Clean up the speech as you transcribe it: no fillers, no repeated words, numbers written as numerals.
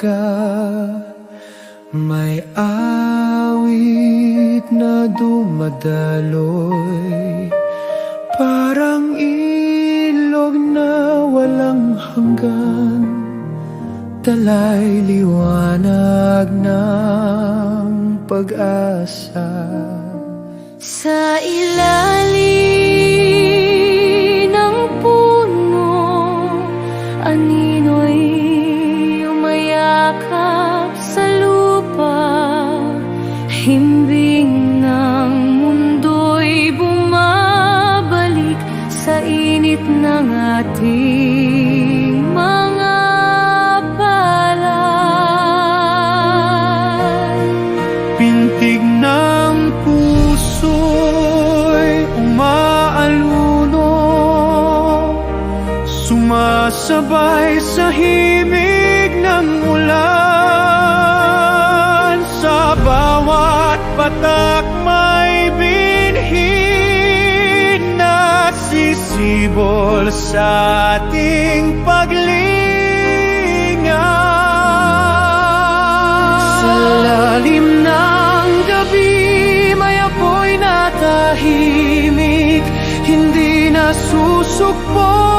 umaga, may awit na dumadaloy, parang ilog na walang hanggan, tala'y liwanag ng pag-asa. Sa ilalim ng puno, anino'y umayakap sa lupa, himbing ng mundo'y bumabalik sa init ng ating mga palad. Pintig ng puso'y umaaluno, sumasabay sa himig ng ulan. Sa bawat patak may binhi na sisibol sa ating paglinga. Sa lalim ng gabi may apoy na tahimik, hindi na susukpo